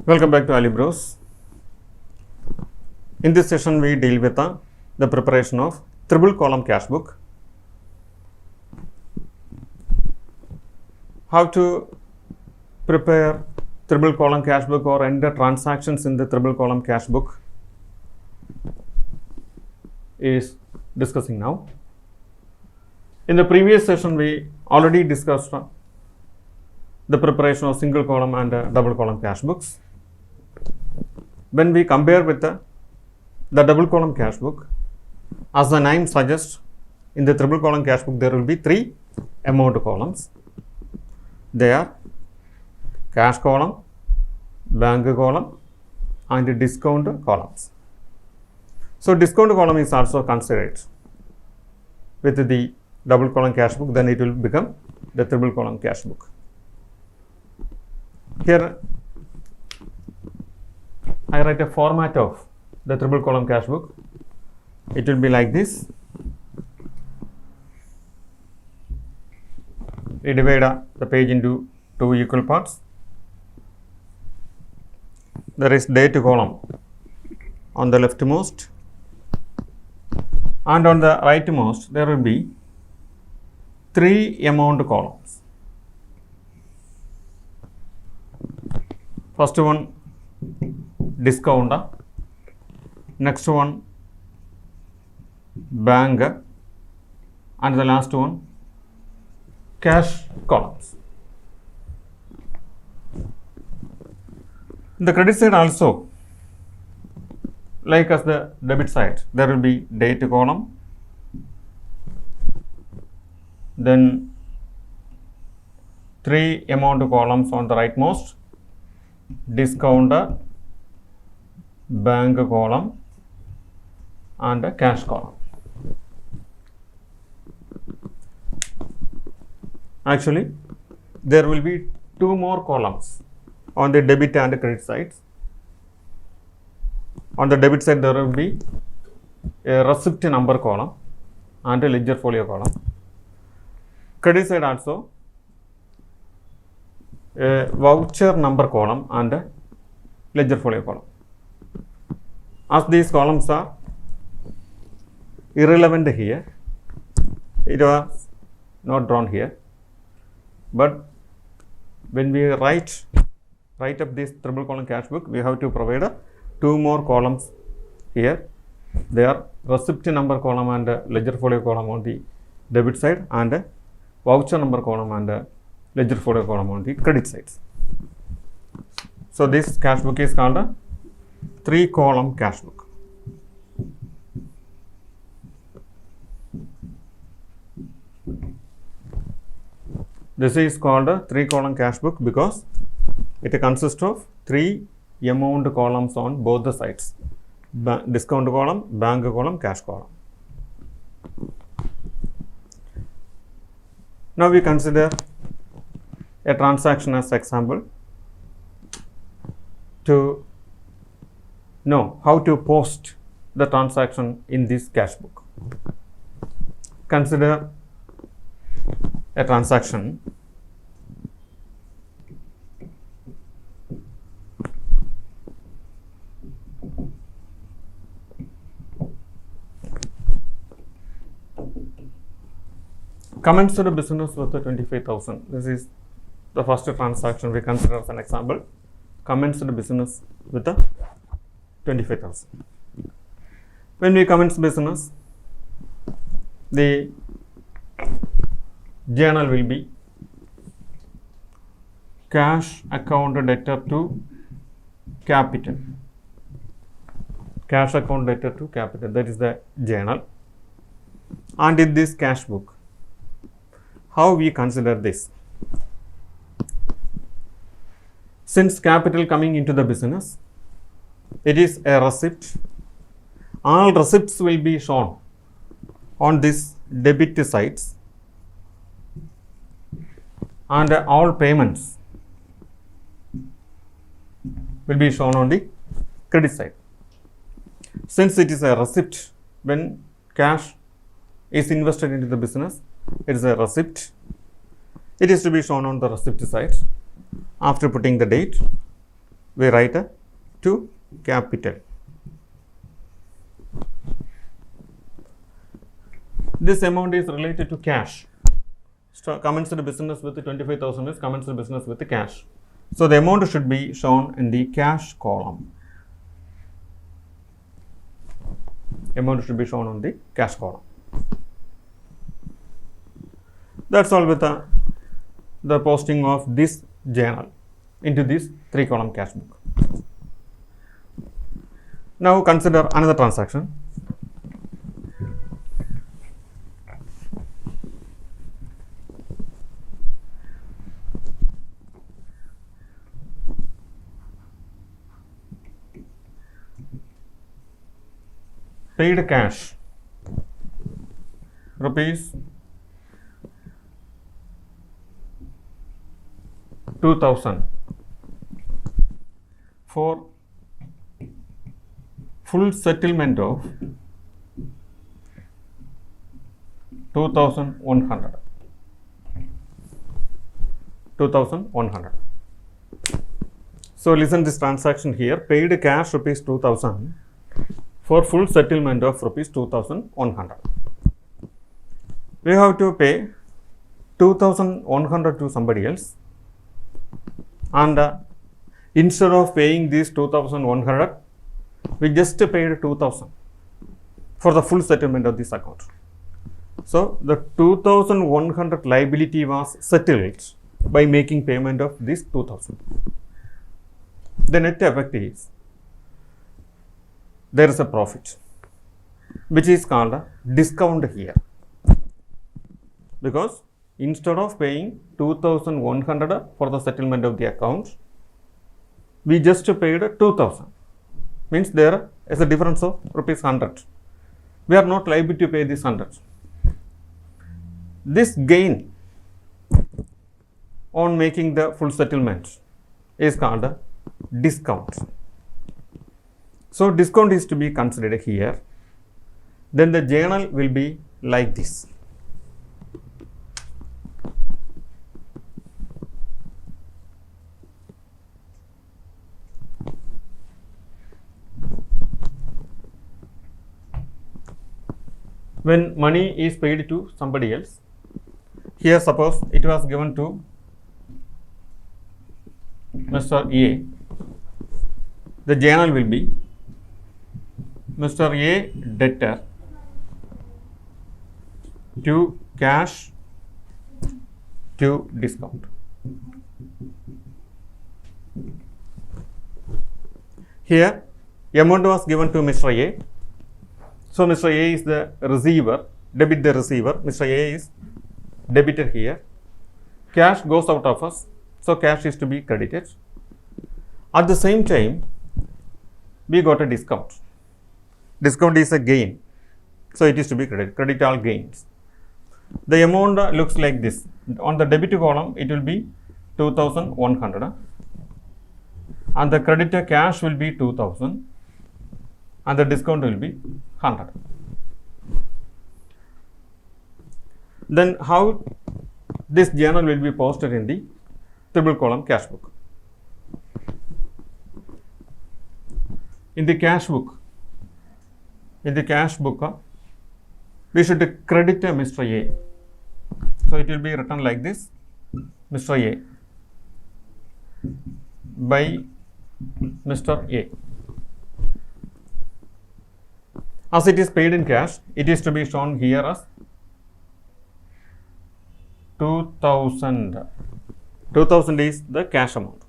Welcome back to Ali Bros. In this session, we deal with the preparation of triple column cash book. How to prepare triple column cash book or enter transactions in the triple column cash book is discussing now. In the previous session, we already discussed the preparation of single column and double column cash books. When we compare with the double column cash book, as the name suggests, in the triple column cash book there will be three amount columns. They are cash column, bank column and discount columns. So discount column is also considered with the double column cash book, then it will become the triple column cash book. Here I write a format of the triple column cash book. It will be like this. We divide the page into two equal parts. There is date column on the leftmost, and on the rightmost there will be three amount columns. First one discount, next one bank, and the last one cash columns. In the credit side also, like as the debit side, there will be date column, then three amount columns on the rightmost, discount, bank column and a cash column. Actually, there will be two more columns on the debit and credit sides. On the debit side, there will be a receipt number column and a ledger folio column. Credit side also a voucher number column and a ledger folio column. As these columns are irrelevant here, it was not drawn here, but when we write up this triple column cash book, we have to provide two more columns here. They are receipt number column and ledger folio column on the debit side, and voucher number column and ledger folio column on the credit sides. So this cash book is called a three column cash book. This is called a three column cash book because it consists of three amount columns on both the sides: discount column, bank column, cash column. Now we consider a transaction as example to know how to post the transaction in this cash book. Consider a transaction commenced the business worth 25,000. This is the first transaction we consider as an example. Commenced the business with 25,000. When we commence business, the journal will be cash account debtor to capital. Cash account debtor to capital, that is the journal. And in this cash book, how we consider this? Since capital coming into the business, it is a receipt. All receipts will be shown on this debit sides, and all payments will be shown on the credit side. Since it is a receipt, when cash is invested into the business, it is a receipt. It is to be shown on the receipt side after putting the date, we write to capital. This amount is related to cash. So commenced the business with 25,000 is commenced the business with the cash. So the amount should be shown in the cash column. Amount should be shown on the cash column. That's all with the posting of this journal into this 3-column cash book. Now consider another transaction. Paid cash rupees 2,000 for full settlement of 2,100. 2,100. So listen this transaction here. Paid cash rupees 2,000 for full settlement of rupees 2,100. We have to pay 2,100 to somebody else, and instead of paying this 2,100, we just paid 2,000 for the full settlement of this account. So the 2,100 liability was settled by making payment of this 2,000. The net effect is there is a profit, which is called a discount here, because instead of paying 2,100 for the settlement of the account, we just paid 2,000. Means there is a difference of rupees 100. We are not liable to pay this 100. This gain on making the full settlement is called a discount. So discount is to be considered here. Then the journal will be like this. When money is paid to somebody else, here suppose it was given to Mr. A, the journal will be Mr. A debtor to cash to discount. Here amount was given to Mr. A. So Mr. A is the receiver, debit the receiver, Mr. A is debitor here. Cash goes out of us, so cash is to be credited. At the same time, we got a discount. Discount is a gain, so it is to be credited. Credit all gains. The amount looks like this. On the debit column, it will be 2,100, and the creditor cash will be 2,000, and the discount will be 100. Then how this journal will be posted in the triple column cash book? In the cash book, we should credit Mr. A. So it will be written like this: Mr. A by Mr. A. As it is paid in cash, it is to be shown here as 2,000. 2,000 is the cash amount,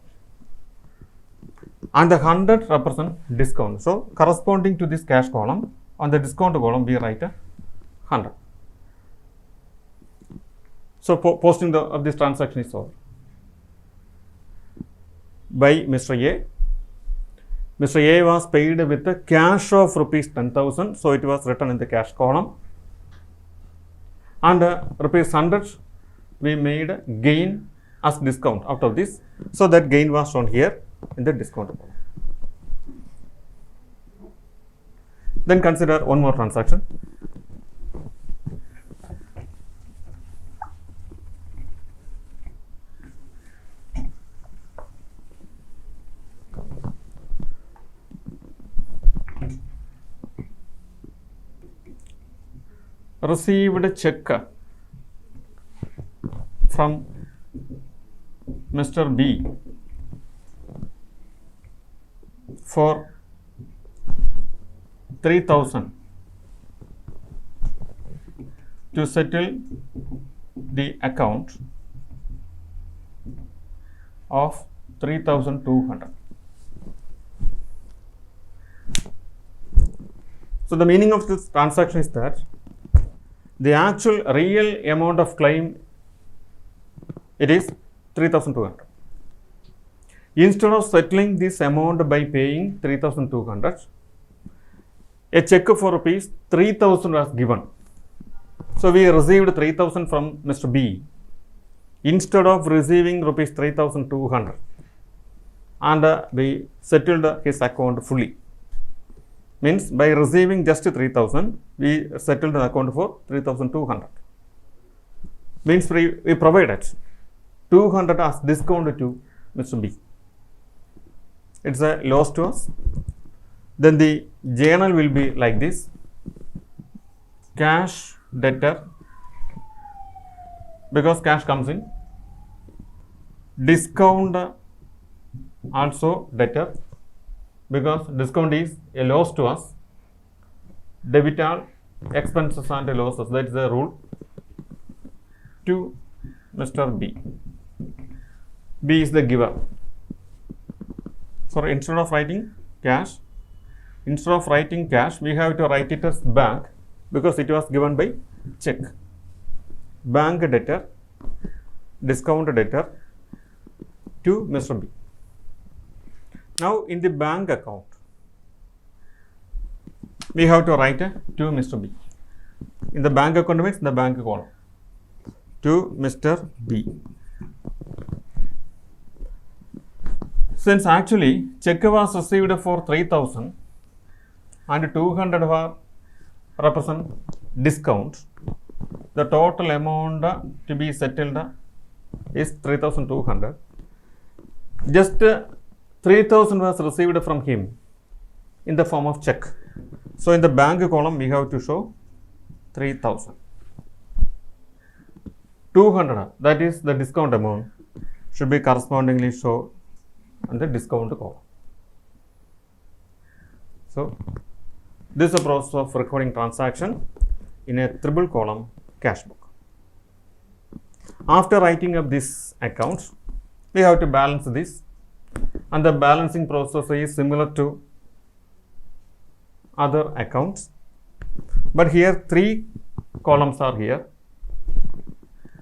and the 100 represent discount. So corresponding to this cash column, on the discount column we write 100. So posting of this transaction is over by Mr. A. Mr. A was paid with the cash of rupees 10,000, so it was written in the cash column, and rupees 100 we made gain as discount out of this, so that gain was shown here in the discount column. Then consider one more transaction. received a check from Mr. B for 3,000 to settle the account of 3,200. So the meaning of this transaction is that the actual real amount of claim, it is 3,200. Instead of settling this amount by paying 3,200, a check for rupees 3,000 was given. So we received 3,000 from Mr. B instead of receiving rupees 3,200, and we settled his account fully. Means by receiving just 3,000, we settled the account for 3,200. Means we provided 200 as discount to Mr. B. It's a loss to us. Then the journal will be like this: cash debtor, because cash comes in, discount also debtor, because discount is a loss to us, debit all expenses and losses, that is the rule, to Mr. B. B is the giver. So instead of writing cash, we have to write it as bank, because it was given by check. Bank debtor, discount debtor to Mr. B. Now in the bank account, we have to write to Mr. B. In the bank account means the bank column, to Mr. B. Since actually check was received for 3,000 and 200 were represent discount, the total amount to be settled is 3,200. Just 3,000 was received from him in the form of check. So in the bank column we have to show 3,000. 200, that is the discount amount, should be correspondingly shown on the discount column. So this is the process of recording transaction in a triple column cash book. After writing up this account, we have to balance this, and the balancing process is similar to other accounts, but here 3 columns are here.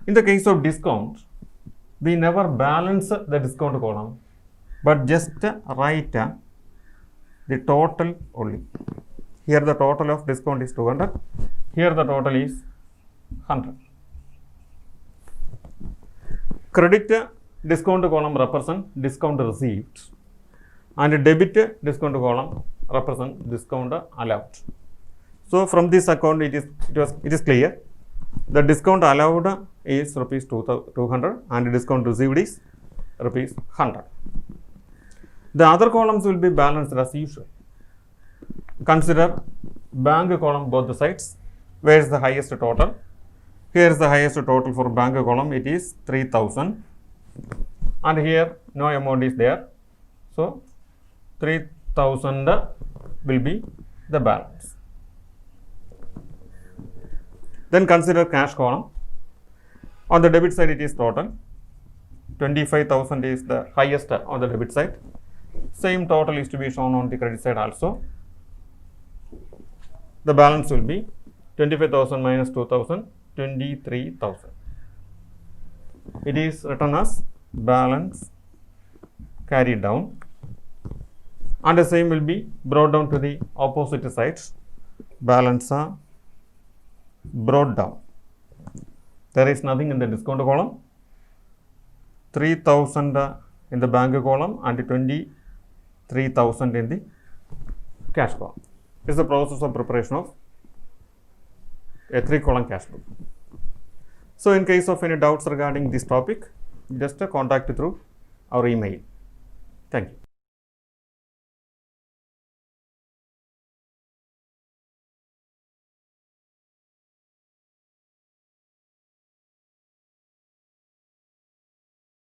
In the case of discount, we never balance the discount column, but just write the total only. Here the total of discount is 200, here the total is 100. Credit discount column represent discount received, and debit discount column represent discount allowed. So from this account it is clear. The discount allowed is rupees 200 and discount received is rupees 100. The other columns will be balanced as usual. Consider bank column both the sides. Where is the highest total? Here is the highest total for bank column, it is 3,000, and here no amount is there. So 3,000 will be the balance. Then consider cash column. On the debit side it is total. 25,000 is the highest on the debit side. Same total is to be shown on the credit side also. The balance will be 25,000 minus 2,000, 23,000. It is written as balance carried down, and the same will be brought down to the opposite sides. Balance are brought down. There is nothing in the discount column, 3,000 in the bank column and 23,000 in the cash column. This is the process of preparation of a 3-column cash book. So in case of any doubts regarding this topic, just contact through our email. Thank you.